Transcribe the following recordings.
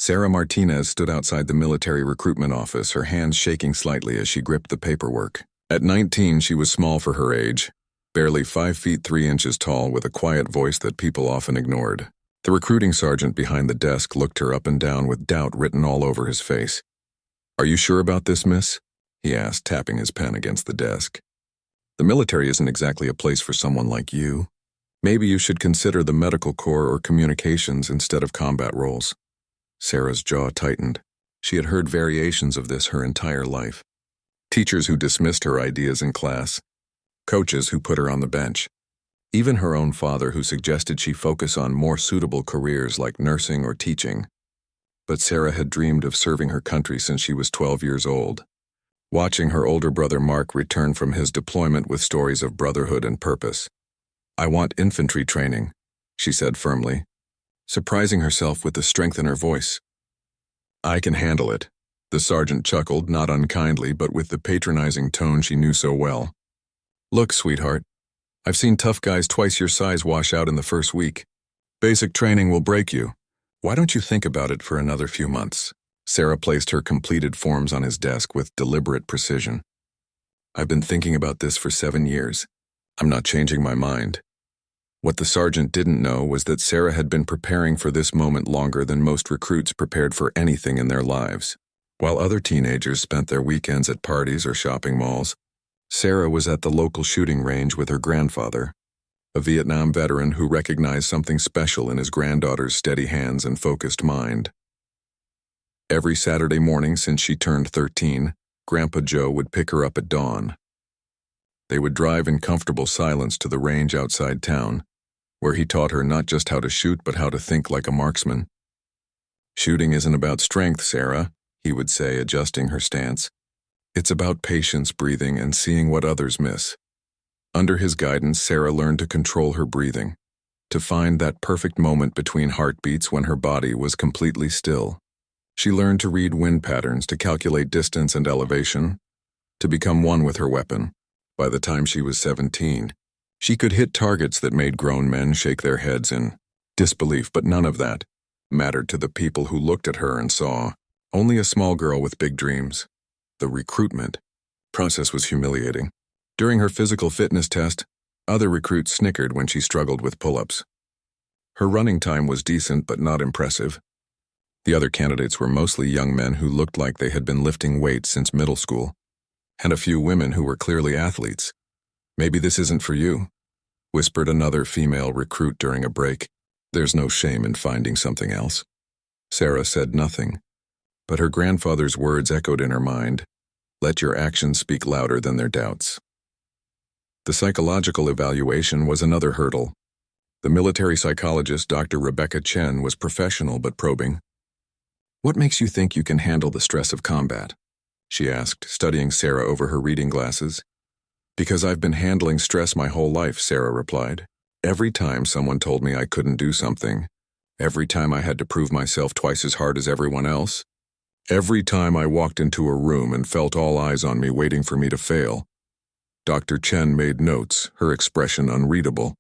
Sarah Martinez stood outside the military recruitment office, her hands shaking slightly as she gripped the paperwork. At 19, she was small for her age, barely 5 feet 3 inches tall, with a quiet voice that people often ignored. The recruiting sergeant behind the desk looked her up and down with doubt written all over his face. "Are you sure about this, miss?" he asked, tapping his pen against the desk. "The military isn't exactly a place for someone like you. Maybe you should consider the medical corps or communications instead of combat roles." Sarah's jaw tightened. She had heard variations of this her entire life. Teachers who dismissed her ideas in class, coaches who put her on the bench, even her own father who suggested she focus on more suitable careers like nursing or teaching. But Sarah had dreamed of serving her country since she was 12 years old. Watching her older brother Mark return from his deployment with stories of brotherhood and purpose. "I want infantry training," she said firmly, surprising herself with the strength in her voice. "I can handle it," the sergeant chuckled, not unkindly, but with the patronizing tone she knew so well. "Look, sweetheart, I've seen tough guys twice your size wash out in the first week. Basic training will break you. Why don't you think about it for another few months?" Sarah placed her completed forms on his desk with deliberate precision. "I've been thinking about this for 7 years. I'm not changing my mind." What the sergeant didn't know was that Sarah had been preparing for this moment longer than most recruits prepared for anything in their lives. While other teenagers spent their weekends at parties or shopping malls, Sarah was at the local shooting range with her grandfather, a Vietnam veteran who recognized something special in his granddaughter's steady hands and focused mind. Every Saturday morning since she turned 13, Grandpa Joe would pick her up at dawn. They would drive in comfortable silence to the range outside town, where he taught her not just how to shoot but how to think like a marksman. "Shooting isn't about strength, Sarah," he would say, adjusting her stance. "It's about patience, breathing, and seeing what others miss." Under his guidance, Sarah learned to control her breathing, to find that perfect moment between heartbeats when her body was completely still. She learned to read wind patterns, to calculate distance and elevation, to become one with her weapon. By the time she was 17, she could hit targets that made grown men shake their heads in disbelief, but none of that mattered to the people who looked at her and saw only a small girl with big dreams. The recruitment process was humiliating. During her physical fitness test, other recruits snickered when she struggled with pull-ups. Her running time was decent but not impressive. The other candidates were mostly young men who looked like they had been lifting weights since middle school, and a few women who were clearly athletes. "Maybe this isn't for you," whispered another female recruit during a break. "There's no shame in finding something else." Sarah said nothing, but her grandfather's words echoed in her mind. Let your actions speak louder than their doubts. The psychological evaluation was another hurdle. The military psychologist, Dr. Rebecca Chen, was professional but probing. "What makes you think you can handle the stress of combat?" she asked, studying Sarah over her reading glasses. "Because I've been handling stress my whole life," Sarah replied. "Every time someone told me I couldn't do something, every time I had to prove myself twice as hard as everyone else, every time I walked into a room and felt all eyes on me waiting for me to fail." Dr. Chen made notes, her expression unreadable.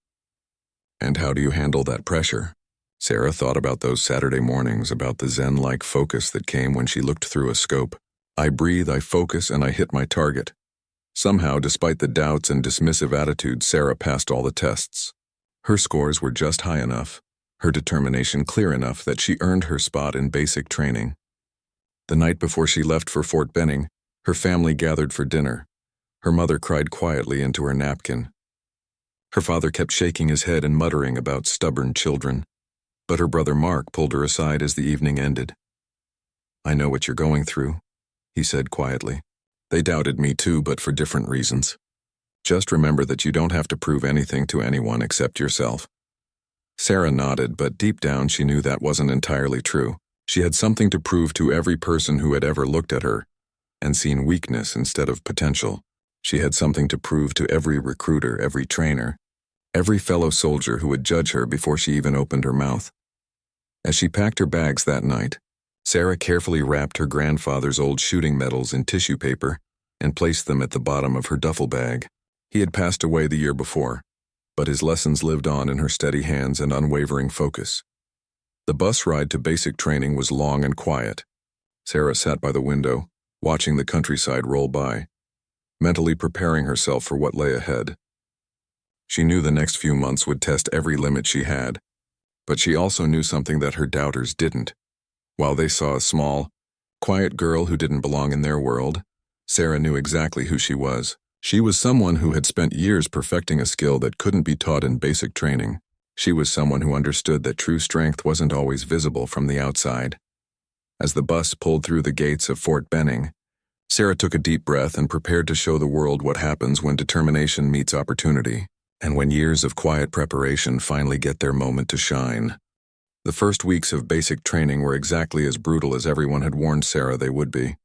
"And how do you handle that pressure?" Sarah thought about those Saturday mornings, about the zen-like focus that came when she looked through a scope. "I breathe, I focus, and I hit my target." Somehow, despite the doubts and dismissive attitudes, Sarah passed all the tests. Her scores were just high enough, her determination clear enough that she earned her spot in basic training. The night before she left for Fort Benning, her family gathered for dinner. Her mother cried quietly into her napkin. Her father kept shaking his head and muttering about stubborn children, but her brother Mark pulled her aside as the evening ended. "I know what you're going through," he said quietly. "They doubted me too, but for different reasons. Just remember that you don't have to prove anything to anyone except yourself." Sarah nodded, but deep down she knew that wasn't entirely true. She had something to prove to every person who had ever looked at her and seen weakness instead of potential. She had something to prove to every recruiter, every trainer, every fellow soldier who would judge her before she even opened her mouth. As she packed her bags that night, Sarah carefully wrapped her grandfather's old shooting medals in tissue paper and placed them at the bottom of her duffel bag. He had passed away the year before, but his lessons lived on in her steady hands and unwavering focus. The bus ride to basic training was long and quiet. Sarah sat by the window, watching the countryside roll by, mentally preparing herself for what lay ahead. She knew the next few months would test every limit she had, but she also knew something that her doubters didn't. While they saw a small, quiet girl who didn't belong in their world, Sarah knew exactly who she was. She was someone who had spent years perfecting a skill that couldn't be taught in basic training. She was someone who understood that true strength wasn't always visible from the outside. As the bus pulled through the gates of Fort Benning, Sarah took a deep breath and prepared to show the world what happens when determination meets opportunity, and when years of quiet preparation finally get their moment to shine. The first weeks of basic training were exactly as brutal as everyone had warned Sarah they would be.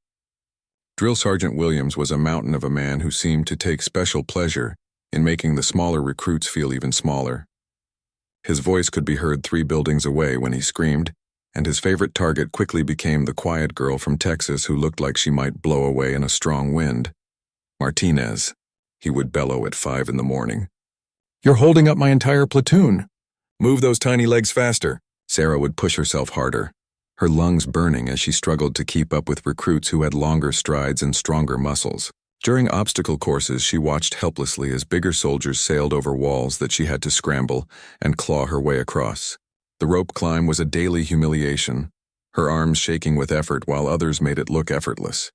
Drill Sergeant Williams was a mountain of a man who seemed to take special pleasure in making the smaller recruits feel even smaller. His voice could be heard 3 buildings away when he screamed, and his favorite target quickly became the quiet girl from Texas who looked like she might blow away in a strong wind. Martinez, he would bellow at 5 in the morning. "You're holding up my entire platoon. Move those tiny legs faster." Sarah would push herself harder, her lungs burning as she struggled to keep up with recruits who had longer strides and stronger muscles. During obstacle courses, she watched helplessly as bigger soldiers sailed over walls that she had to scramble and claw her way across. The rope climb was a daily humiliation, her arms shaking with effort while others made it look effortless.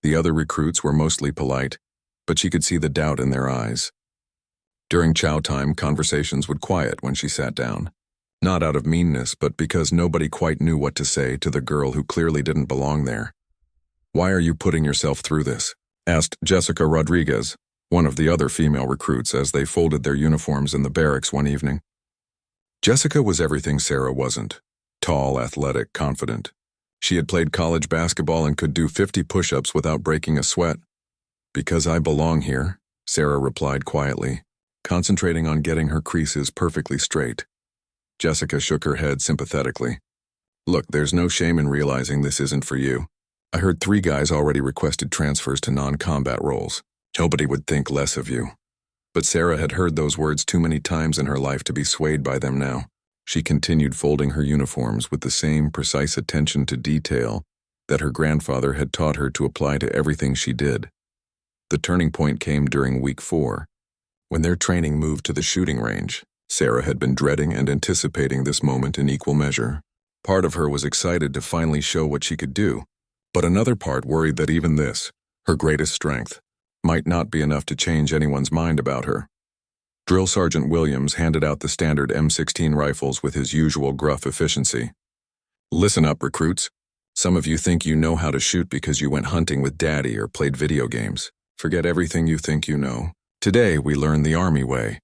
The other recruits were mostly polite, but she could see the doubt in their eyes. During chow time, conversations would quiet when she sat down. Not out of meanness, but because nobody quite knew what to say to the girl who clearly didn't belong there. "Why are you putting yourself through this?" asked Jessica Rodriguez, one of the other female recruits, as they folded their uniforms in the barracks one evening. Jessica was everything Sarah wasn't. Tall, athletic, confident. She had played college basketball and could do 50 push-ups without breaking a sweat. "Because I belong here," Sarah replied quietly, concentrating on getting her creases perfectly straight. Jessica shook her head sympathetically. "Look, there's no shame in realizing this isn't for you. I heard 3 guys already requested transfers to non-combat roles. Nobody would think less of you." But Sarah had heard those words too many times in her life to be swayed by them now. She continued folding her uniforms with the same precise attention to detail that her grandfather had taught her to apply to everything she did. The turning point came during week 4, when their training moved to the shooting range. Sarah had been dreading and anticipating this moment in equal measure. Part of her was excited to finally show what she could do, but another part worried that even this, her greatest strength, might not be enough to change anyone's mind about her. Drill Sergeant Williams handed out the standard M16 rifles with his usual gruff efficiency. "Listen up, recruits. Some of you think you know how to shoot because you went hunting with Daddy or played video games. Forget everything you think you know. Today we learn the Army way."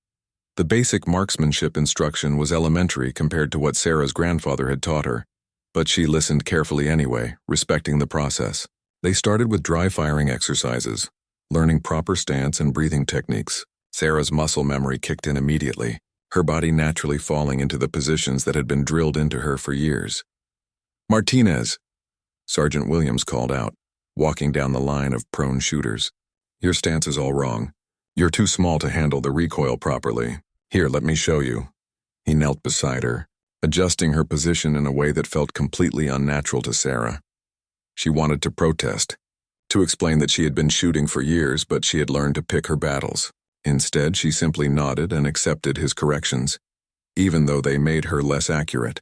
The basic marksmanship instruction was elementary compared to what Sarah's grandfather had taught her, but she listened carefully anyway, respecting the process. They started with dry firing exercises, learning proper stance and breathing techniques. Sarah's muscle memory kicked in immediately, her body naturally falling into the positions that had been drilled into her for years. "Martinez," Sergeant Williams called out, walking down the line of prone shooters. "Your stance is all wrong. You're too small to handle the recoil properly. Here, let me show you." He knelt beside her, adjusting her position in a way that felt completely unnatural to Sarah. She wanted to protest, to explain that she had been shooting for years, but she had learned to pick her battles. Instead, she simply nodded and accepted his corrections, even though they made her less accurate.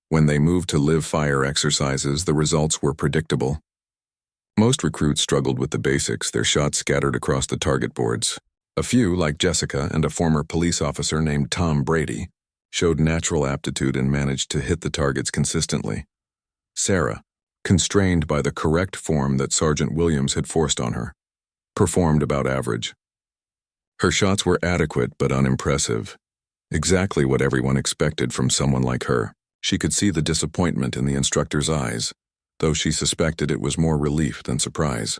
When they moved to live fire exercises, the results were predictable. Most recruits struggled with the basics, their shots scattered across the target boards. A few, like Jessica and a former police officer named Tom Brady, showed natural aptitude and managed to hit the targets consistently. Sarah, constrained by the correct form that Sergeant Williams had forced on her, performed about average. Her shots were adequate but unimpressive, exactly what everyone expected from someone like her. She could see the disappointment in the instructor's eyes, though she suspected it was more relief than surprise.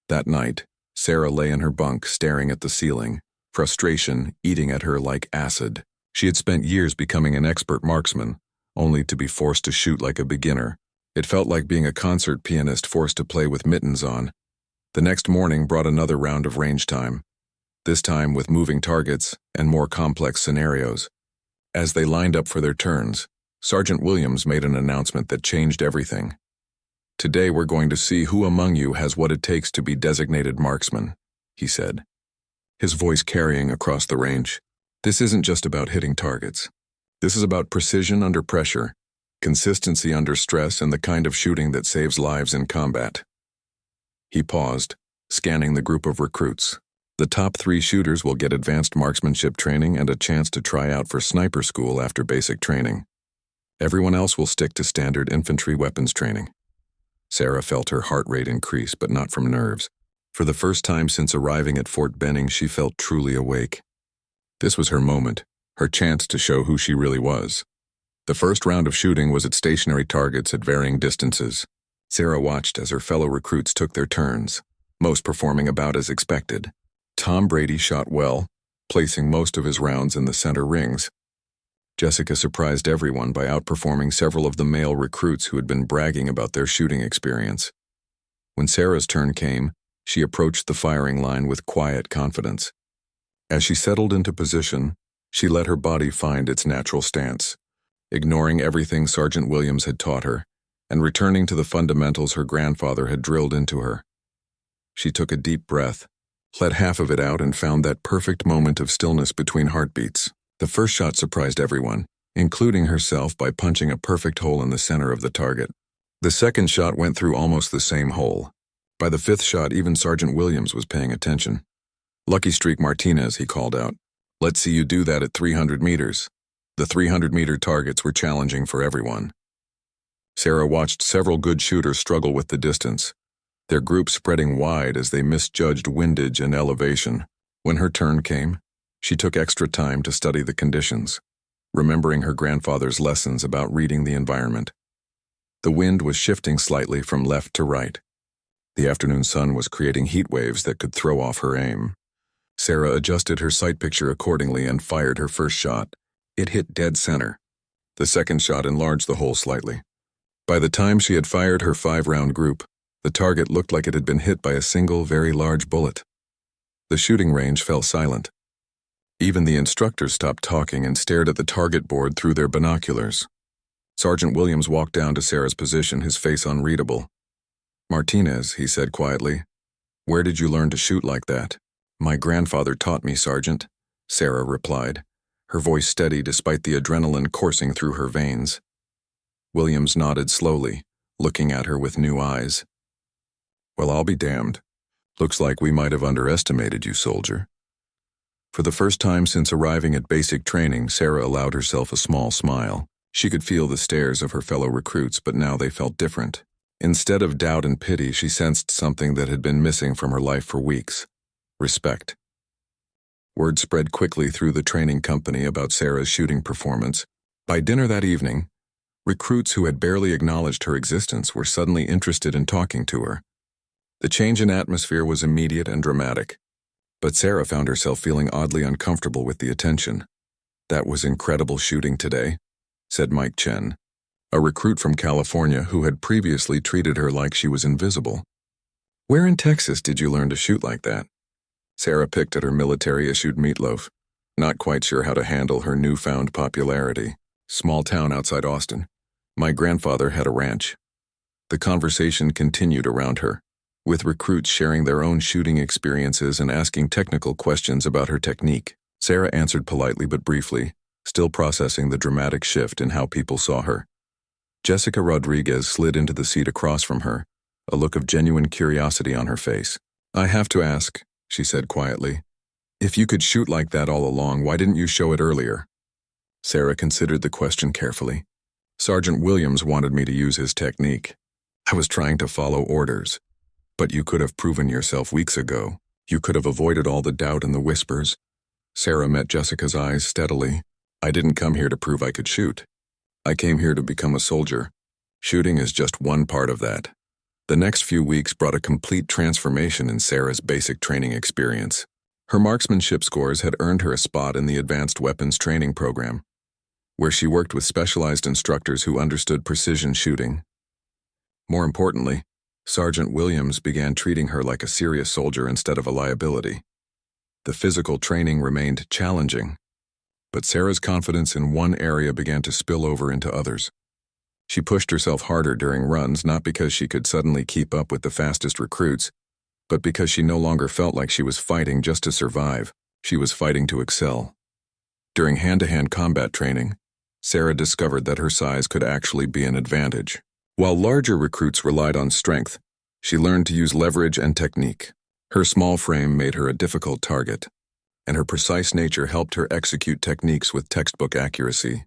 That night, Sarah lay in her bunk staring at the ceiling, frustration eating at her like acid. She had spent years becoming an expert marksman, only to be forced to shoot like a beginner. It felt like being a concert pianist forced to play with mittens on. The next morning brought another round of range time, this time with moving targets and more complex scenarios. As they lined up for their turns, Sergeant Williams made an announcement that changed everything. "Today we're going to see who among you has what it takes to be designated marksman," he said, his voice carrying across the range. "This isn't just about hitting targets. This is about precision under pressure, consistency under stress, and the kind of shooting that saves lives in combat." He paused, scanning the group of recruits. The top 3 shooters will get advanced marksmanship training and a chance to try out for sniper school after basic training. Everyone else will stick to standard infantry weapons training. Sarah felt her heart rate increase, but not from nerves. For the first time since arriving at Fort Benning, she felt truly awake. This was her moment, her chance to show who she really was. The first round of shooting was at stationary targets at varying distances. Sarah watched as her fellow recruits took their turns, most performing about as expected. Tom Brady shot well, placing most of his rounds in the center rings. Jessica surprised everyone by outperforming several of the male recruits who had been bragging about their shooting experience. When Sarah's turn came, she approached the firing line with quiet confidence. As she settled into position, she let her body find its natural stance, ignoring everything Sergeant Williams had taught her, and returning to the fundamentals her grandfather had drilled into her. She took a deep breath, let half of it out, and found that perfect moment of stillness between heartbeats. The first shot surprised everyone, including herself, by punching a perfect hole in the center of the target. The second shot went through almost the same hole. By the 5th shot, even Sergeant Williams was paying attention. "Lucky streak, Martinez," he called out. "Let's see you do that at 300 meters. The 300-meter targets were challenging for everyone. Sarah watched several good shooters struggle with the distance, their group spreading wide as they misjudged windage and elevation. When her turn came, she took extra time to study the conditions, remembering her grandfather's lessons about reading the environment. The wind was shifting slightly from left to right. The afternoon sun was creating heat waves that could throw off her aim. Sarah adjusted her sight picture accordingly and fired her first shot. It hit dead center. The second shot enlarged the hole slightly. By the time she had fired her 5-round group, the target looked like it had been hit by a single, very large bullet. The shooting range fell silent. Even the instructors stopped talking and stared at the target board through their binoculars. Sergeant Williams walked down to Sarah's position, his face unreadable. "Martinez," he said quietly, "where did you learn to shoot like that?" "My grandfather taught me, Sergeant," Sarah replied, her voice steady despite the adrenaline coursing through her veins. Williams nodded slowly, looking at her with new eyes. "Well, I'll be damned. Looks like we might have underestimated you, soldier." For the first time since arriving at basic training, Sarah allowed herself a small smile. She could feel the stares of her fellow recruits, but now they felt different. Instead of doubt and pity, she sensed something that had been missing from her life for weeks: respect. Word spread quickly through the training company about Sarah's shooting performance. By dinner that evening, recruits who had barely acknowledged her existence were suddenly interested in talking to her. The change in atmosphere was immediate and dramatic, but Sarah found herself feeling oddly uncomfortable with the attention. "That was incredible shooting today," said Mike Chen, a recruit from California who had previously treated her like she was invisible. "Where in Texas did you learn to shoot like that?" Sarah picked at her military-issued meatloaf, not quite sure how to handle her newfound popularity. "Small town outside Austin. My grandfather had a ranch." The conversation continued around her, with recruits sharing their own shooting experiences and asking technical questions about her technique. Sarah answered politely but briefly, still processing the dramatic shift in how people saw her. Jessica Rodriguez slid into the seat across from her, a look of genuine curiosity on her face. "I have to ask," she said quietly, "if you could shoot like that all along, why didn't you show it earlier?" Sarah considered the question carefully. "Sergeant Williams wanted me to use his technique. I was trying to follow orders. But you could have proven yourself weeks ago. You could have avoided all the doubt and the whispers." Sarah met Jessica's eyes steadily. "I didn't come here to prove I could shoot. I came here to become a soldier. Shooting is just one part of that." The next few weeks brought a complete transformation in Sarah's basic training experience. Her marksmanship scores had earned her a spot in the Advanced Weapons Training Program, where she worked with specialized instructors who understood precision shooting. More importantly, Sergeant Williams began treating her like a serious soldier instead of a liability. The physical training remained challenging, But Sarah's confidence in one area began to spill over into others. She pushed herself harder during runs, not because she could suddenly keep up with the fastest recruits, but because she no longer felt like she was fighting just to survive. She was fighting to excel. During hand-to-hand combat training, Sarah discovered that her size could actually be an advantage. While larger recruits relied on strength, she learned to use leverage and technique. Her small frame made her a difficult target, and her precise nature helped her execute techniques with textbook accuracy.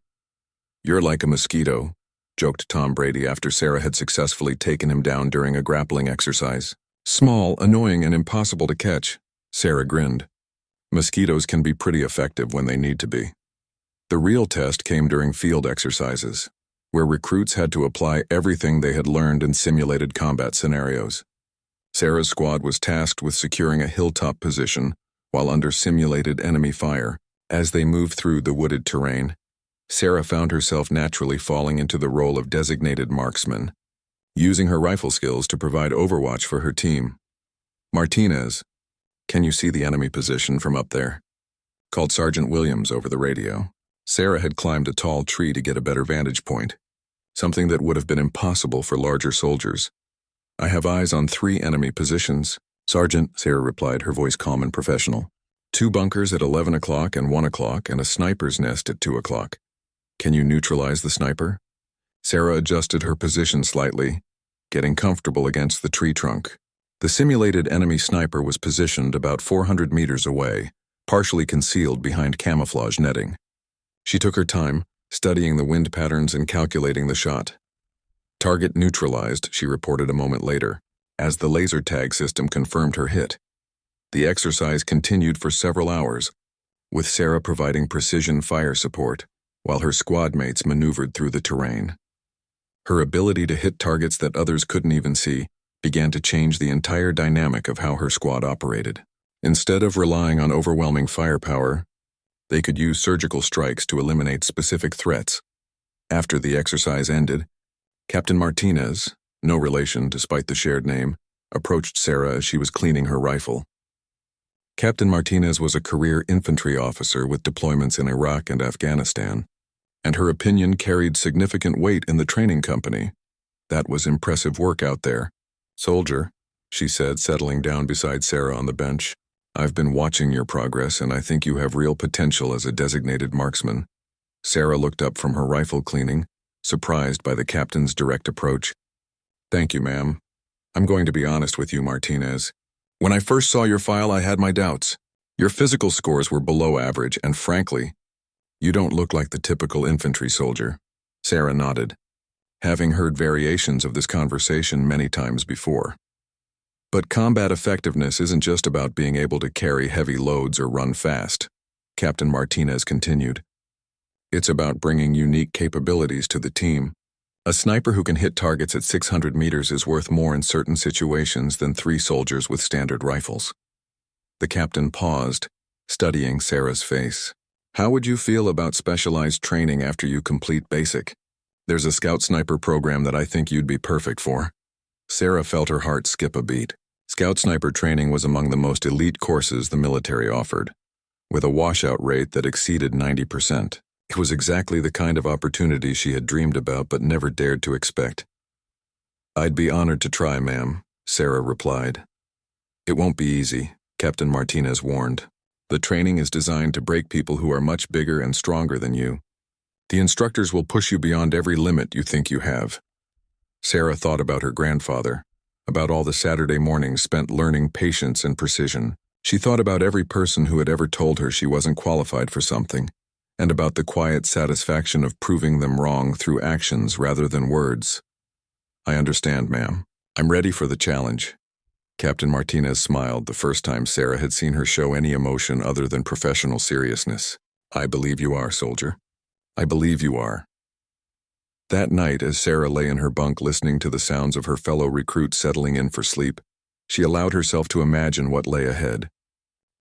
"You're like a mosquito," joked Tom Brady after Sarah had successfully taken him down during a grappling exercise. "Small, annoying, and impossible to catch," Sarah grinned. "Mosquitoes can be pretty effective when they need to be." The real test came during field exercises, where recruits had to apply everything they had learned in simulated combat scenarios. Sarah's squad was tasked with securing a hilltop position while under simulated enemy fire. As they moved through the wooded terrain, Sarah found herself naturally falling into the role of designated marksman, using her rifle skills to provide overwatch for her team. "Martinez, can you see the enemy position from up there?" called Sergeant Williams over the radio. Sarah had climbed a tall tree to get a better vantage point, something that would have been impossible for larger soldiers. "I have eyes on 3 enemy positions, Sergeant," Sarah replied, her voice calm and professional. "2 bunkers at 11 o'clock and 1 o'clock, and a sniper's nest at 2 o'clock. Can you neutralize the sniper?" Sarah adjusted her position slightly, getting comfortable against the tree trunk. The simulated enemy sniper was positioned about 400 meters away, partially concealed behind camouflage netting. She took her time, studying the wind patterns and calculating the shot. "Target neutralized," she reported a moment later, as the laser tag system confirmed her hit. The exercise continued for several hours, with Sarah providing precision fire support, while her squad mates maneuvered through the terrain. Her ability to hit targets that others couldn't even see began to change the entire dynamic of how her squad operated. Instead of relying on overwhelming firepower, they could use surgical strikes to eliminate specific threats. After the exercise ended, Captain Martinez, no relation despite the shared name, approached Sarah as she was cleaning her rifle. Captain Martinez was a career infantry officer with deployments in Iraq and Afghanistan, and her opinion carried significant weight in the training company. "That was impressive work out there, soldier," she said, settling down beside Sarah on the bench. "I've been watching your progress, and I think you have real potential as a designated marksman." Sarah looked up from her rifle cleaning, surprised by the captain's direct approach. "Thank you, ma'am. I'm going to be honest with you, Martinez. When I first saw your file, I had my doubts. Your physical scores were below average, and frankly, you don't look like the typical infantry soldier." Sarah nodded, having heard variations of this conversation many times before. "But combat effectiveness isn't just about being able to carry heavy loads or run fast," Captain Martinez continued. "It's about bringing unique capabilities to the team. A sniper who can hit targets at 600 meters is worth more in certain situations than 3 soldiers with standard rifles." The captain paused, studying Sarah's face. "How would you feel about specialized training after you complete basic? There's a scout sniper program that I think you'd be perfect for." Sarah felt her heart skip a beat. Scout sniper training was among the most elite courses the military offered, with a washout rate that exceeded 90%. It was exactly the kind of opportunity she had dreamed about but never dared to expect. "I'd be honored to try, ma'am," Sarah replied. "It won't be easy," Captain Martinez warned. "The training is designed to break people who are much bigger and stronger than you. The instructors will push you beyond every limit you think you have." Sarah thought about her grandfather, about all the Saturday mornings spent learning patience and precision. She thought about every person who had ever told her she wasn't qualified for something, and about the quiet satisfaction of proving them wrong through actions rather than words. "I understand, ma'am. I'm ready for the challenge." Captain Martinez smiled the first time Sarah had seen her show any emotion other than professional seriousness. "I believe you are, soldier. I believe you are." That night, as Sarah lay in her bunk listening to the sounds of her fellow recruits settling in for sleep, she allowed herself to imagine what lay ahead.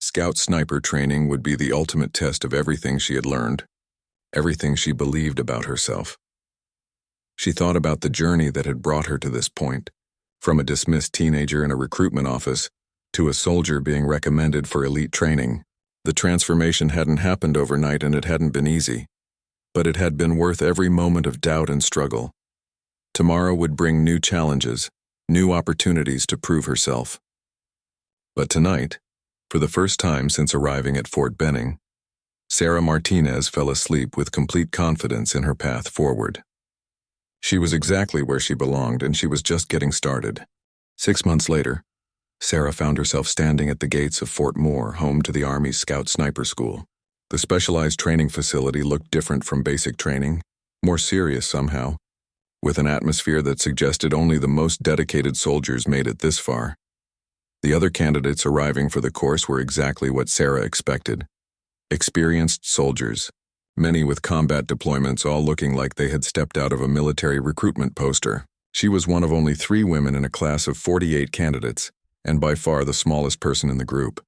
Scout sniper training would be the ultimate test of everything she had learned, everything she believed about herself. She thought about the journey that had brought her to this point, from a dismissed teenager in a recruitment office to a soldier being recommended for elite training. The transformation hadn't happened overnight and it hadn't been easy, but it had been worth every moment of doubt and struggle. Tomorrow would bring new challenges, new opportunities to prove herself. But tonight, for the first time since arriving at Fort Benning, Sarah Martinez fell asleep with complete confidence in her path forward. She was exactly where she belonged, and she was just getting started. 6 months later, Sarah found herself standing at the gates of Fort Moore, home to the Army's Scout Sniper School. The specialized training facility looked different from basic training, more serious somehow, with an atmosphere that suggested only the most dedicated soldiers made it this far. The other candidates arriving for the course were exactly what Sarah expected. Experienced soldiers, many with combat deployments, all looking like they had stepped out of a military recruitment poster. She was one of only 3 women in a class of 48 candidates, and by far the smallest person in the group.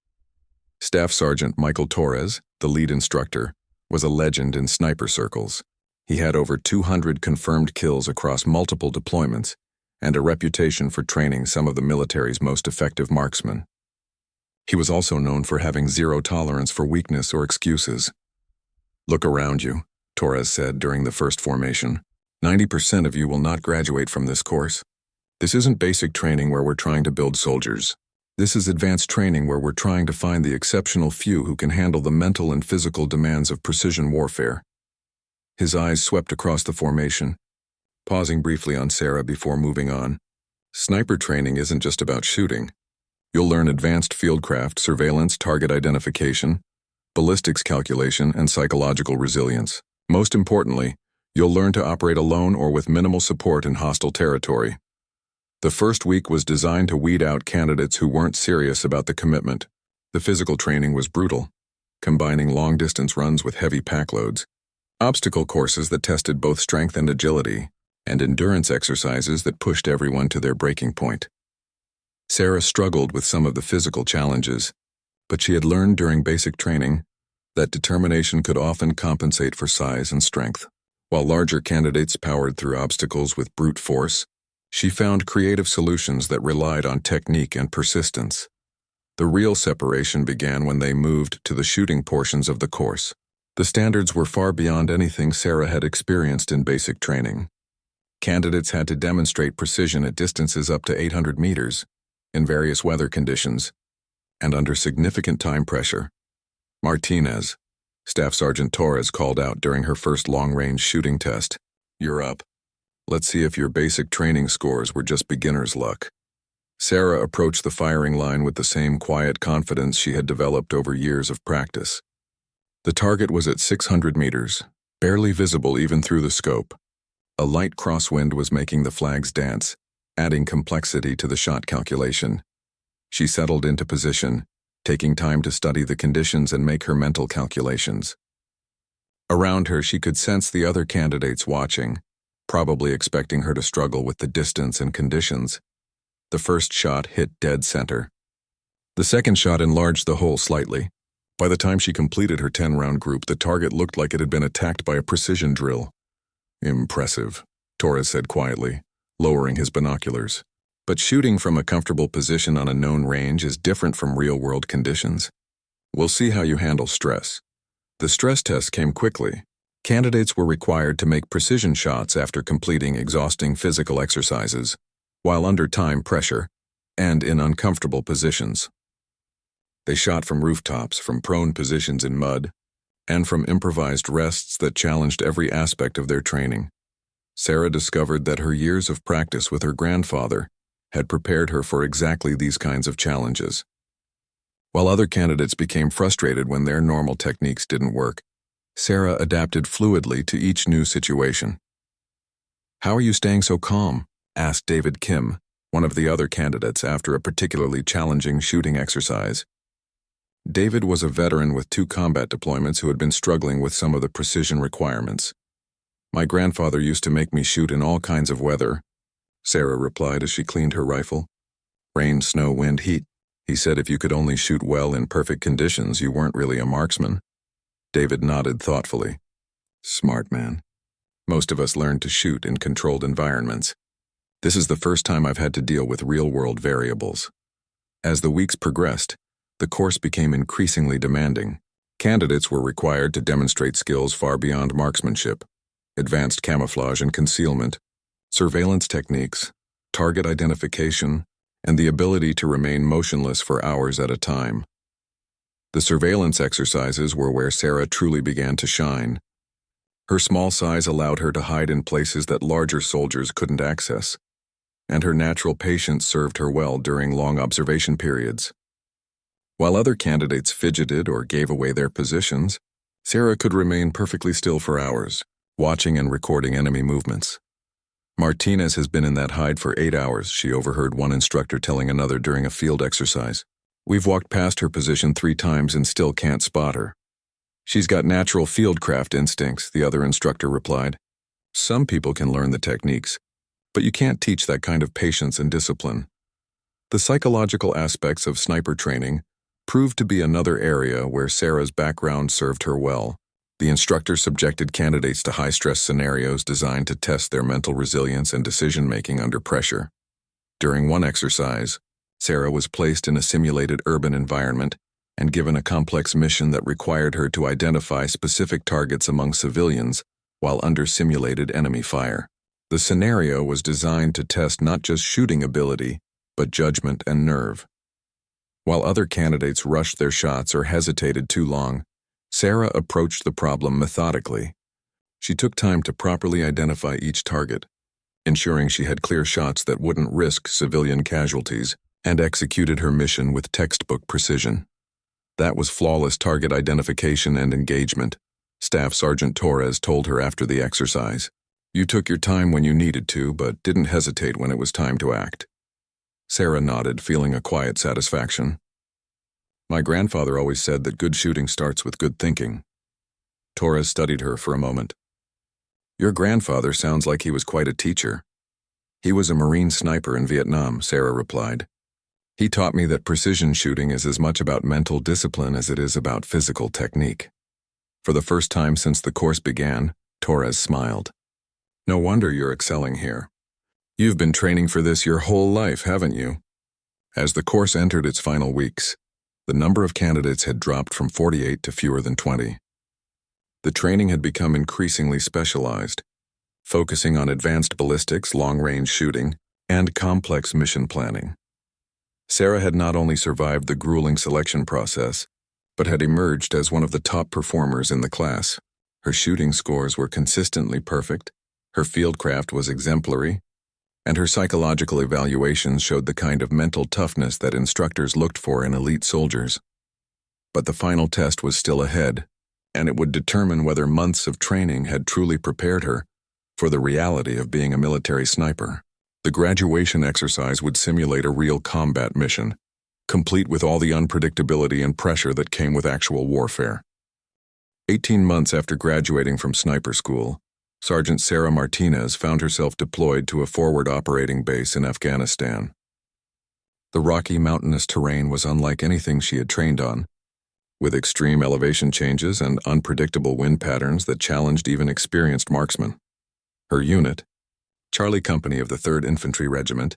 Staff Sergeant Michael Torres, the lead instructor, was a legend in sniper circles. He had over 200 confirmed kills across multiple deployments, and a reputation for training some of the military's most effective marksmen. He was also known for having zero tolerance for weakness or excuses. "Look around you," Torres said during the first formation. 90% of you will not graduate from this course. This isn't basic training where we're trying to build soldiers. This is advanced training where we're trying to find the exceptional few who can handle the mental and physical demands of precision warfare. His eyes swept across the formation, pausing briefly on Sarah before moving on. Sniper training isn't just about shooting. You'll learn advanced fieldcraft, surveillance, target identification, ballistics calculation, and psychological resilience. Most importantly, you'll learn to operate alone or with minimal support in hostile territory. The first week was designed to weed out candidates who weren't serious about the commitment. The physical training was brutal, combining long-distance runs with heavy pack loads, obstacle courses that tested both strength and agility, and endurance exercises that pushed everyone to their breaking point. Sarah struggled with some of the physical challenges, but she had learned during basic training that determination could often compensate for size and strength. While larger candidates powered through obstacles with brute force, she found creative solutions that relied on technique and persistence. The real separation began when they moved to the shooting portions of the course. The standards were far beyond anything Sarah had experienced in basic training. Candidates had to demonstrate precision at distances up to 800 meters, in various weather conditions, and under significant time pressure. Martinez, Staff Sergeant Torres, called out during her first long-range shooting test. "You're up. Let's see if your basic training scores were just beginner's luck." Sarah approached the firing line with the same quiet confidence she had developed over years of practice. The target was at 600 meters, barely visible even through the scope. A light crosswind was making the flags dance, adding complexity to the shot calculation. She settled into position, taking time to study the conditions and make her mental calculations. Around her, she could sense the other candidates watching, probably expecting her to struggle with the distance and conditions. The first shot hit dead center. The second shot enlarged the hole slightly. By the time she completed her 10-round group, the target looked like it had been attacked by a precision drill. "Impressive," Torres said quietly, lowering his binoculars. But shooting from a comfortable position on a known range is different from real-world conditions. "We'll see how you handle stress." The stress test came quickly. Candidates were required to make precision shots after completing exhausting physical exercises, while under time pressure, and in uncomfortable positions. They shot from rooftops, from prone positions in mud, and from improvised rests that challenged every aspect of their training. Sarah discovered that her years of practice with her grandfather had prepared her for exactly these kinds of challenges. While other candidates became frustrated when their normal techniques didn't work, Sarah adapted fluidly to each new situation. "How are you staying so calm?" asked David Kim, one of the other candidates, after a particularly challenging shooting exercise. David was a veteran with 2 combat deployments who had been struggling with some of the precision requirements. "My grandfather used to make me shoot in all kinds of weather," Sarah replied as she cleaned her rifle. "Rain, snow, wind, heat. He said if you could only shoot well in perfect conditions, you weren't really a marksman." David nodded thoughtfully. "Smart man. Most of us learn to shoot in controlled environments. This is the first time I've had to deal with real-world variables." As the weeks progressed, the course became increasingly demanding. Candidates were required to demonstrate skills far beyond marksmanship: advanced camouflage and concealment, surveillance techniques, target identification, and the ability to remain motionless for hours at a time. The surveillance exercises were where Sarah truly began to shine. Her small size allowed her to hide in places that larger soldiers couldn't access, and her natural patience served her well during long observation periods. While other candidates fidgeted or gave away their positions, Sarah could remain perfectly still for hours, watching and recording enemy movements. "Martinez has been in that hide for 8 hours," she overheard one instructor telling another during a field exercise. "We've walked past her position 3 times and still can't spot her." "She's got natural fieldcraft instincts," the other instructor replied. "Some people can learn the techniques, but you can't teach that kind of patience and discipline." The psychological aspects of sniper training proved to be another area where Sarah's background served her well. The instructor subjected candidates to high-stress scenarios designed to test their mental resilience and decision-making under pressure. During one exercise, Sarah was placed in a simulated urban environment and given a complex mission that required her to identify specific targets among civilians while under simulated enemy fire. The scenario was designed to test not just shooting ability, but judgment and nerve. While other candidates rushed their shots or hesitated too long, Sarah approached the problem methodically. She took time to properly identify each target, ensuring she had clear shots that wouldn't risk civilian casualties, and executed her mission with textbook precision. That was flawless target identification and engagement, Staff Sergeant Torres told her after the exercise. "You took your time when you needed to, but didn't hesitate when it was time to act." Sarah nodded, feeling a quiet satisfaction. "My grandfather always said that good shooting starts with good thinking." Torres studied her for a moment. "Your grandfather sounds like he was quite a teacher." "He was a Marine sniper in Vietnam," Sarah replied. "He taught me that precision shooting is as much about mental discipline as it is about physical technique." For the first time since the course began, Torres smiled. "No wonder you're excelling here. You've been training for this your whole life, haven't you?" As the course entered its final weeks, the number of candidates had dropped from 48 to fewer than 20. The training had become increasingly specialized, focusing on advanced ballistics, long-range shooting, and complex mission planning. Sarah had not only survived the grueling selection process, but had emerged as one of the top performers in the class. Her shooting scores were consistently perfect, her fieldcraft was exemplary, and her psychological evaluations showed the kind of mental toughness that instructors looked for in elite soldiers. But the final test was still ahead, and it would determine whether months of training had truly prepared her for the reality of being a military sniper. The graduation exercise would simulate a real combat mission, complete with all the unpredictability and pressure that came with actual warfare. 18 months after graduating from sniper school, Sergeant Sarah Martinez found herself deployed to a forward operating base in Afghanistan. The rocky mountainous terrain was unlike anything she had trained on, with extreme elevation changes and unpredictable wind patterns that challenged even experienced marksmen. Her unit, Charlie Company of the 3rd Infantry Regiment,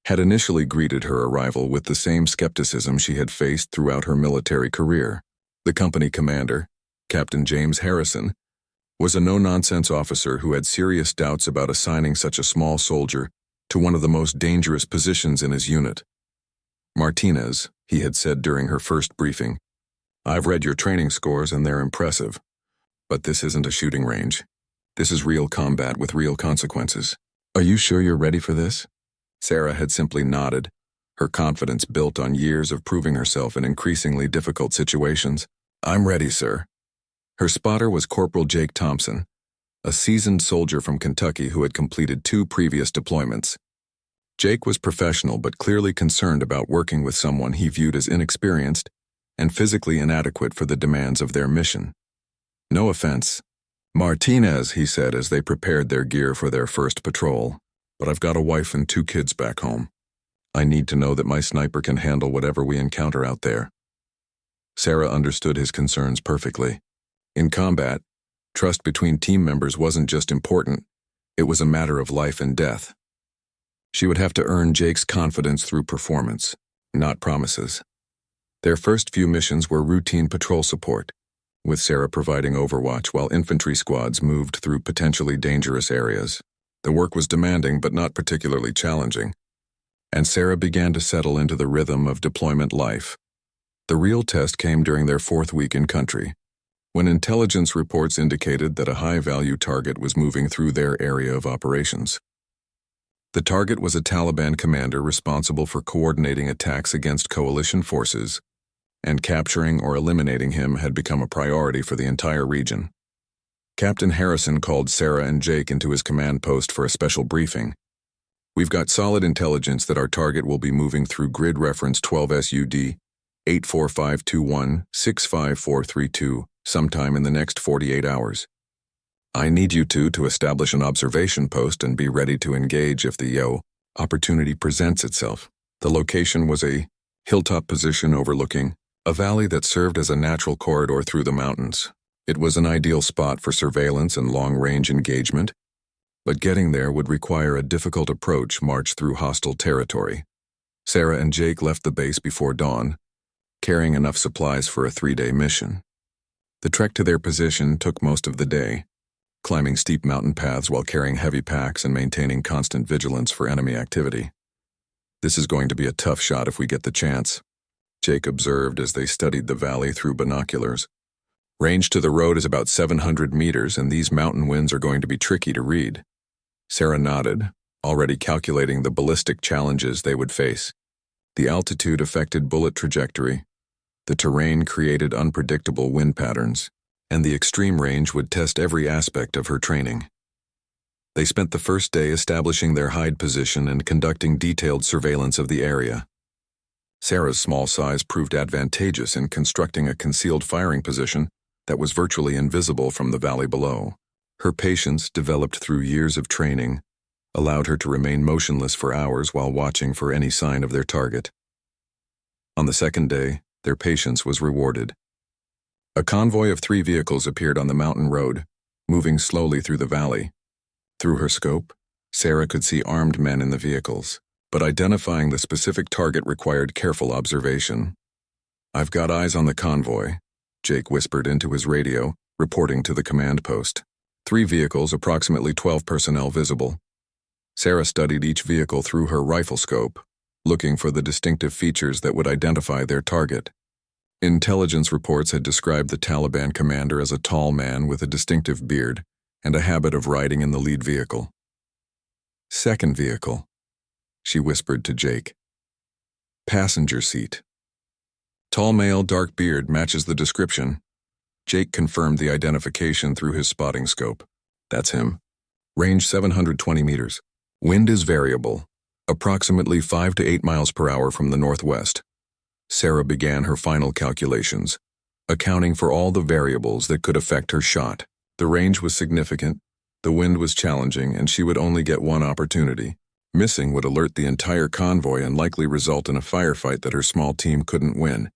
had initially greeted her arrival with the same skepticism she had faced throughout her military career. The company commander, Captain James Harrison, was a no-nonsense officer who had serious doubts about assigning such a small soldier to one of the most dangerous positions in his unit. "Martinez," he had said during her first briefing, "I've read your training scores and they're impressive. But this isn't a shooting range. This is real combat with real consequences. Are you sure you're ready for this?" Sarah had simply nodded, her confidence built on years of proving herself in increasingly difficult situations. "I'm ready, sir." Her spotter was Corporal Jake Thompson, a seasoned soldier from Kentucky who had completed 2 previous deployments. Jake was professional but clearly concerned about working with someone he viewed as inexperienced and physically inadequate for the demands of their mission. "No offense, Martinez," he said as they prepared their gear for their first patrol, "but I've got a wife and 2 kids back home. I need to know that my sniper can handle whatever we encounter out there." Sarah understood his concerns perfectly. In combat, trust between team members wasn't just important, it was a matter of life and death. She would have to earn Jake's confidence through performance, not promises. Their first few missions were routine patrol support, with Sarah providing overwatch while infantry squads moved through potentially dangerous areas. The work was demanding but not particularly challenging, and Sarah began to settle into the rhythm of deployment life. The real test came during their 4th week in country, when intelligence reports indicated that a high-value target was moving through their area of operations. The target was a Taliban commander responsible for coordinating attacks against coalition forces, and capturing or eliminating him had become a priority for the entire region. Captain Harrison called Sarah and Jake into his command post for a special briefing. "We've got solid intelligence that our target will be moving through grid reference 12 SUD 84521-65432 sometime in the next 48 hours. I need you two to establish an observation post and be ready to engage if the opportunity presents itself." The location was a hilltop position overlooking a valley that served as a natural corridor through the mountains. It was an ideal spot for surveillance and long-range engagement, but getting there would require a difficult approach march through hostile territory. Sarah and Jake left the base before dawn, carrying enough supplies for a 3-day mission. The trek to their position took most of the day, climbing steep mountain paths while carrying heavy packs and maintaining constant vigilance for enemy activity. "This is going to be a tough shot if we get the chance," Jake observed as they studied the valley through binoculars. "Range to the road is about 700 meters, and these mountain winds are going to be tricky to read." Sarah nodded, already calculating the ballistic challenges they would face. The altitude affected bullet trajectory, the terrain created unpredictable wind patterns, and the extreme range would test every aspect of her training. They spent the first day establishing their hide position and conducting detailed surveillance of the area. Sarah's small size proved advantageous in constructing a concealed firing position that was virtually invisible from the valley below. Her patience, developed through years of training, allowed her to remain motionless for hours while watching for any sign of their target. On the second day, their patience was rewarded. A convoy of 3 vehicles appeared on the mountain road, moving slowly through the valley. Through her scope, Sarah could see armed men in the vehicles, but identifying the specific target required careful observation. "I've got eyes on the convoy," Jake whispered into his radio, reporting to the command post. 3 vehicles, approximately 12 personnel visible. Sarah studied each vehicle through her rifle scope, looking for the distinctive features that would identify their target. Intelligence reports had described the Taliban commander as a tall man with a distinctive beard and a habit of riding in the lead vehicle. "Second vehicle," she whispered to Jake. "Passenger seat. Tall male, dark beard matches the description." Jake confirmed the identification through his spotting scope. "That's him. Range 720 meters. Wind is variable, approximately 5 to 8 miles per hour from the northwest." Sarah began her final calculations, accounting for all the variables that could affect her shot. The range was significant, the wind was challenging, and she would only get one opportunity. Missing would alert the entire convoy and likely result in a firefight that her small team couldn't win.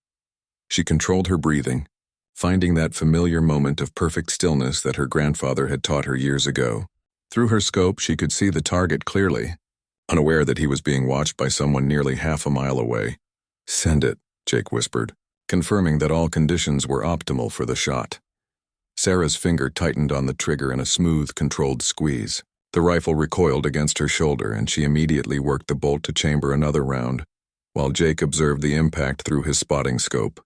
She controlled her breathing, finding that familiar moment of perfect stillness that her grandfather had taught her years ago. Through her scope, she could see the target clearly, unaware that he was being watched by someone nearly half a mile away. "Send it," Jake whispered, confirming that all conditions were optimal for the shot. Sarah's finger tightened on the trigger in a smooth, controlled squeeze. The rifle recoiled against her shoulder, and she immediately worked the bolt to chamber another round, while Jake observed the impact through his spotting scope.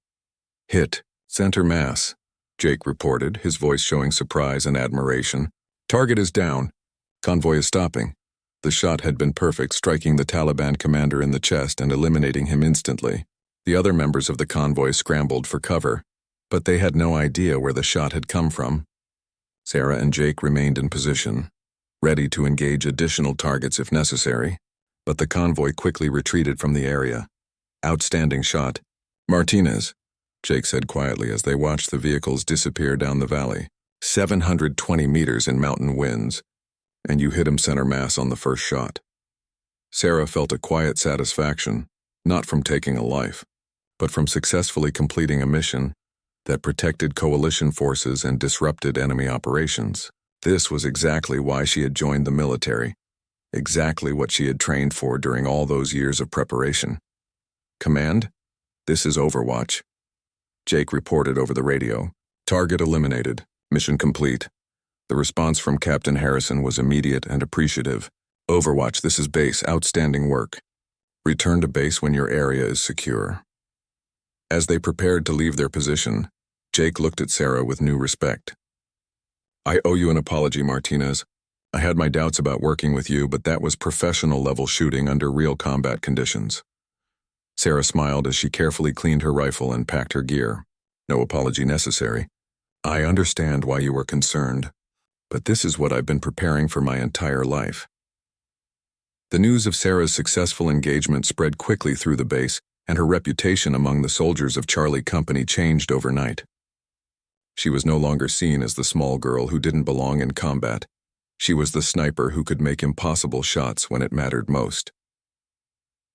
"Hit, center mass," Jake reported, his voice showing surprise and admiration. "Target is down. Convoy is stopping." The shot had been perfect, striking the Taliban commander in the chest and eliminating him instantly. The other members of the convoy scrambled for cover, but they had no idea where the shot had come from. Sarah and Jake remained in position, ready to engage additional targets if necessary, but the convoy quickly retreated from the area. "Outstanding shot. Martinez," Jake said quietly as they watched the vehicles disappear down the valley. 720 meters in mountain winds, and you hit him center mass on the first shot. Sarah felt a quiet satisfaction, not from taking a life, but from successfully completing a mission that protected coalition forces and disrupted enemy operations. This was exactly why she had joined the military, exactly what she had trained for during all those years of preparation. "Command, this is Overwatch," Jake reported over the radio. Target eliminated. Mission complete. The response from Captain Harrison was immediate and appreciative. Overwatch, this is base. Outstanding work. Return to base when your area is secure. As they prepared to leave their position, Jake looked at Sarah with new respect. I owe you an apology, Martinez. I had my doubts about working with you, but that was professional-level shooting under real combat conditions. Sarah smiled as she carefully cleaned her rifle and packed her gear. No apology necessary. I understand why you were concerned, but this is what I've been preparing for my entire life. The news of Sarah's successful engagement spread quickly through the base, and her reputation among the soldiers of Charlie Company changed overnight. She was no longer seen as the small girl who didn't belong in combat. She was the sniper who could make impossible shots when it mattered most.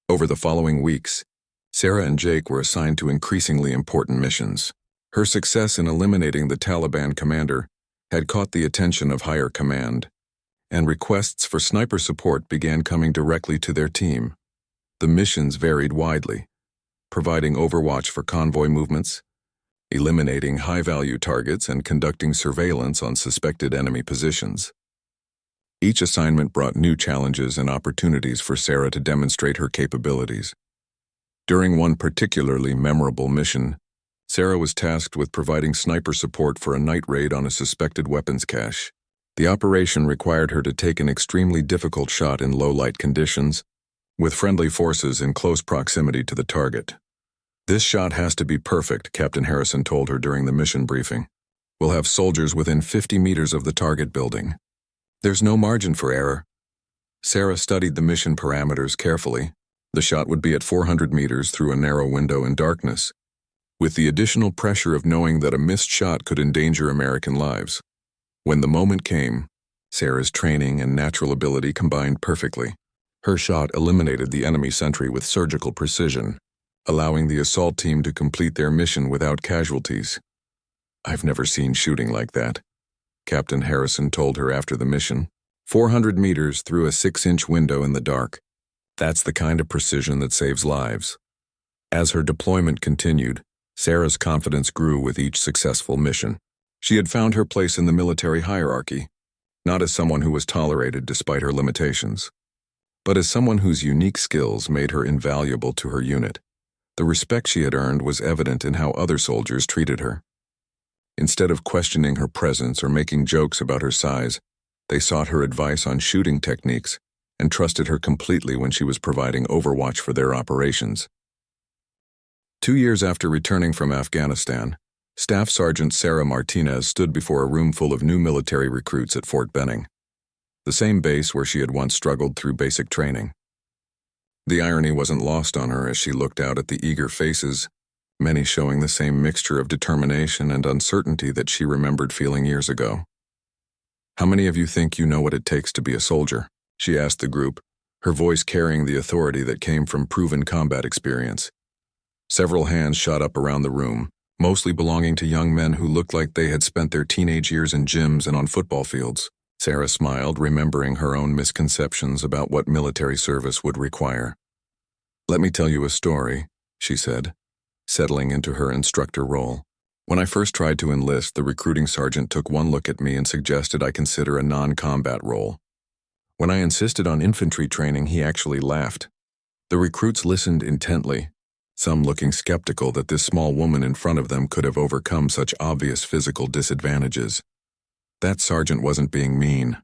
Over the following weeks, Sarah and Jake were assigned to increasingly important missions. Her success in eliminating the Taliban commander had caught the attention of higher command, and requests for sniper support began coming directly to their team. The missions varied widely, providing overwatch for convoy movements, eliminating high-value targets, and conducting surveillance on suspected enemy positions. Each assignment brought new challenges and opportunities for Sarah to demonstrate her capabilities. During one particularly memorable mission, Sarah was tasked with providing sniper support for a night raid on a suspected weapons cache. The operation required her to take an extremely difficult shot in low-light conditions, with friendly forces in close proximity to the target. This shot has to be perfect, Captain Harrison told her during the mission briefing. We'll have soldiers within 50 meters of the target building. There's no margin for error. Sarah studied the mission parameters carefully. The shot would be at 400 meters through a narrow window in darkness, with the additional pressure of knowing that a missed shot could endanger American lives. When the moment came, Sarah's training and natural ability combined perfectly. Her shot eliminated the enemy sentry with surgical precision, allowing the assault team to complete their mission without casualties. I've never seen shooting like that, Captain Harrison told her after the mission. 400 meters through a 6-inch window in the dark. That's the kind of precision that saves lives. As her deployment continued, Sarah's confidence grew with each successful mission. She had found her place in the military hierarchy, not as someone who was tolerated despite her limitations, but as someone whose unique skills made her invaluable to her unit. The respect she had earned was evident in how other soldiers treated her. Instead of questioning her presence or making jokes about her size, they sought her advice on shooting techniques and trusted her completely when she was providing overwatch for their operations. 2 years after returning from Afghanistan, Staff Sergeant Sarah Martinez stood before a room full of new military recruits at Fort Benning, the same base where she had once struggled through basic training. The irony wasn't lost on her as she looked out at the eager faces, many showing the same mixture of determination and uncertainty that she remembered feeling years ago. How many of you think you know what it takes to be a soldier? She asked the group, her voice carrying the authority that came from proven combat experience. Several hands shot up around the room, mostly belonging to young men who looked like they had spent their teenage years in gyms and on football fields. Sarah smiled, remembering her own misconceptions about what military service would require. Let me tell you a story, she said, settling into her instructor role. When I first tried to enlist, the recruiting sergeant took one look at me and suggested I consider a non-combat role. When I insisted on infantry training, he actually laughed. The recruits listened intently, some looking skeptical that this small woman in front of them could have overcome such obvious physical disadvantages. That sergeant wasn't being mean,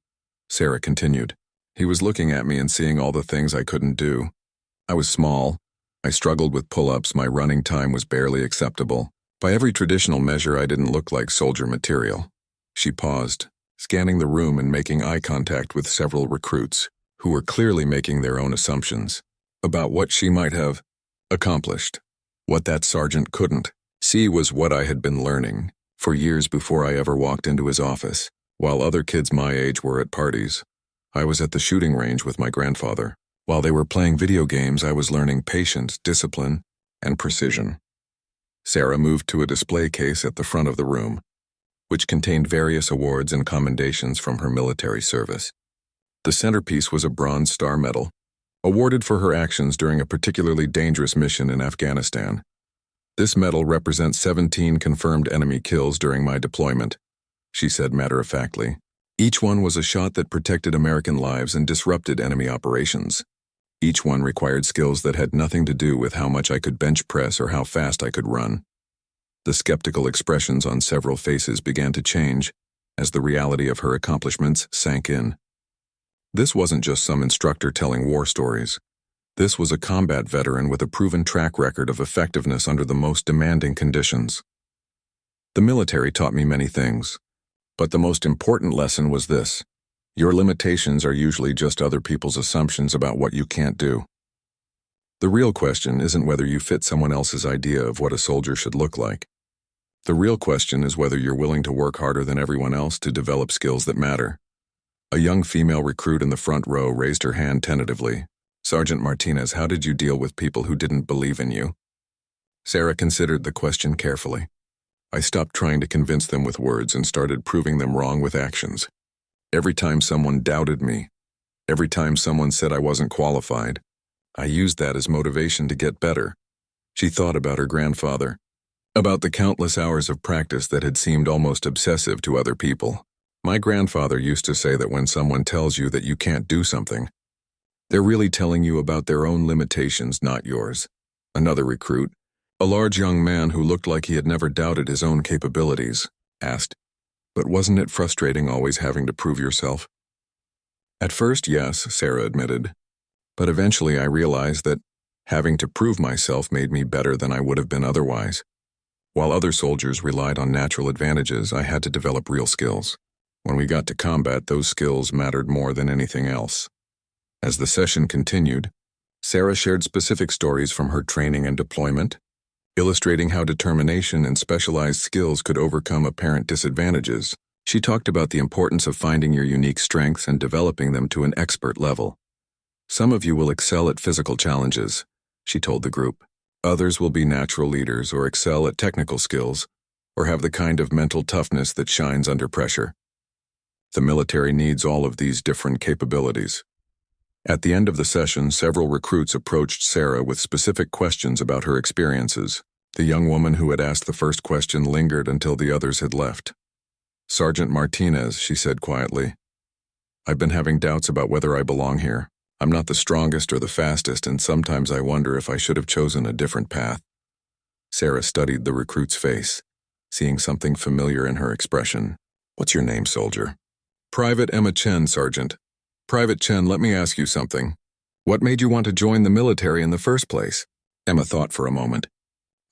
Sarah continued. He was looking at me and seeing all the things I couldn't do. I was small. I struggled with pull-ups. My running time was barely acceptable. By every traditional measure, I didn't look like soldier material. She paused, scanning the room and making eye contact with several recruits, who were clearly making their own assumptions about what she might have accomplished. What that sergeant couldn't see was what I had been learning for years before I ever walked into his office. While other kids my age were at parties, I was at the shooting range with my grandfather. While they were playing video games, I was learning patience, discipline, and precision. Sarah moved to a display case at the front of the room, which contained various awards and commendations from her military service. The centerpiece was a Bronze Star Medal, awarded for her actions during a particularly dangerous mission in Afghanistan. This medal represents 17 confirmed enemy kills during my deployment, she said matter-of-factly. Each one was a shot that protected American lives and disrupted enemy operations. Each one required skills that had nothing to do with how much I could bench press or how fast I could run. The skeptical expressions on several faces began to change as the reality of her accomplishments sank in. This wasn't just some instructor telling war stories. This was a combat veteran with a proven track record of effectiveness under the most demanding conditions. The military taught me many things, but the most important lesson was this: your limitations are usually just other people's assumptions about what you can't do. The real question isn't whether you fit someone else's idea of what a soldier should look like. The real question is whether you're willing to work harder than everyone else to develop skills that matter. A young female recruit in the front row raised her hand tentatively. Sergeant Martinez, how did you deal with people who didn't believe in you? Sarah considered the question carefully. I stopped trying to convince them with words and started proving them wrong with actions. Every time someone doubted me, every time someone said I wasn't qualified, I used that as motivation to get better. She thought about her grandfather, about the countless hours of practice that had seemed almost obsessive to other people. My grandfather used to say that when someone tells you that you can't do something, they're really telling you about their own limitations, not yours. Another recruit, a large young man who looked like he had never doubted his own capabilities, asked, "But wasn't it frustrating always having to prove yourself?" At first, yes, Sarah admitted. But eventually I realized that having to prove myself made me better than I would have been otherwise. While other soldiers relied on natural advantages, I had to develop real skills. When we got to combat, those skills mattered more than anything else. As the session continued, Sarah shared specific stories from her training and deployment, illustrating how determination and specialized skills could overcome apparent disadvantages. She talked about the importance of finding your unique strengths and developing them to an expert level. Some of you will excel at physical challenges, she told the group. Others will be natural leaders or excel at technical skills, or have the kind of mental toughness that shines under pressure. The military needs all of these different capabilities. At the end of the session, several recruits approached Sarah with specific questions about her experiences. The young woman who had asked the first question lingered until the others had left. "Sergeant Martinez," she said quietly, "I've been having doubts about whether I belong here. I'm not the strongest or the fastest, and sometimes I wonder if I should have chosen a different path." Sarah studied the recruit's face, seeing something familiar in her expression. "What's your name, soldier?" "Private Emma Chen, Sergeant." "Private Chen, let me ask you something. What made you want to join the military in the first place?" Emma thought for a moment.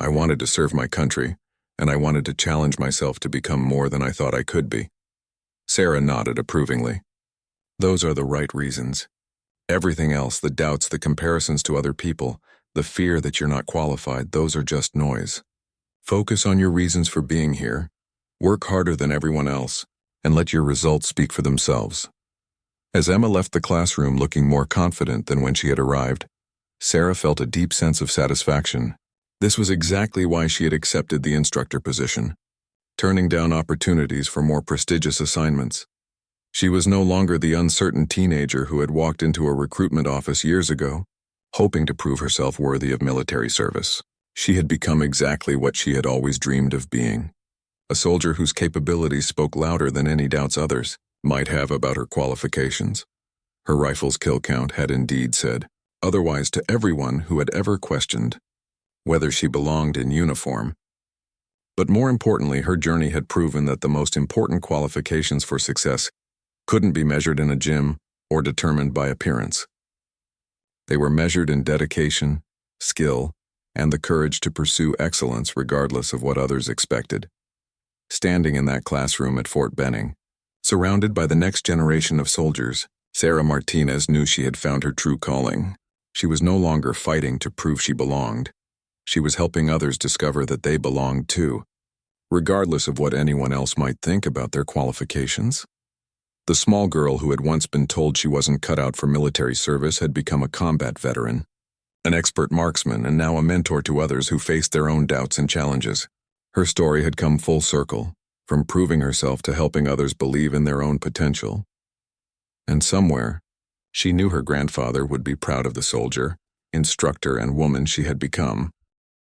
"I wanted to serve my country, and I wanted to challenge myself to become more than I thought I could be." Sarah nodded approvingly. "Those are the right reasons. Everything else, the doubts, the comparisons to other people, the fear that you're not qualified, those are just noise. Focus on your reasons for being here, work harder than everyone else, and let your results speak for themselves." As Emma left the classroom looking more confident than when she had arrived, Sarah felt a deep sense of satisfaction. This was exactly why she had accepted the instructor position, turning down opportunities for more prestigious assignments. She was no longer the uncertain teenager who had walked into a recruitment office years ago, hoping to prove herself worthy of military service. She had become exactly what she had always dreamed of being, a soldier whose capabilities spoke louder than any doubts others might have about her qualifications. Her rifle's kill count had indeed said otherwise to everyone who had ever questioned whether she belonged in uniform. But more importantly, her journey had proven that the most important qualifications for success couldn't be measured in a gym or determined by appearance. They were measured in dedication, skill, and the courage to pursue excellence regardless of what others expected. Standing in that classroom at Fort Benning, surrounded by the next generation of soldiers, Sarah Martinez knew she had found her true calling. She was no longer fighting to prove she belonged. She was helping others discover that they belonged too, regardless of what anyone else might think about their qualifications. The small girl who had once been told she wasn't cut out for military service had become a combat veteran, an expert marksman, and now a mentor to others who faced their own doubts and challenges. Her story had come full circle, from proving herself to helping others believe in their own potential. And somewhere, she knew her grandfather would be proud of the soldier, instructor, and woman she had become.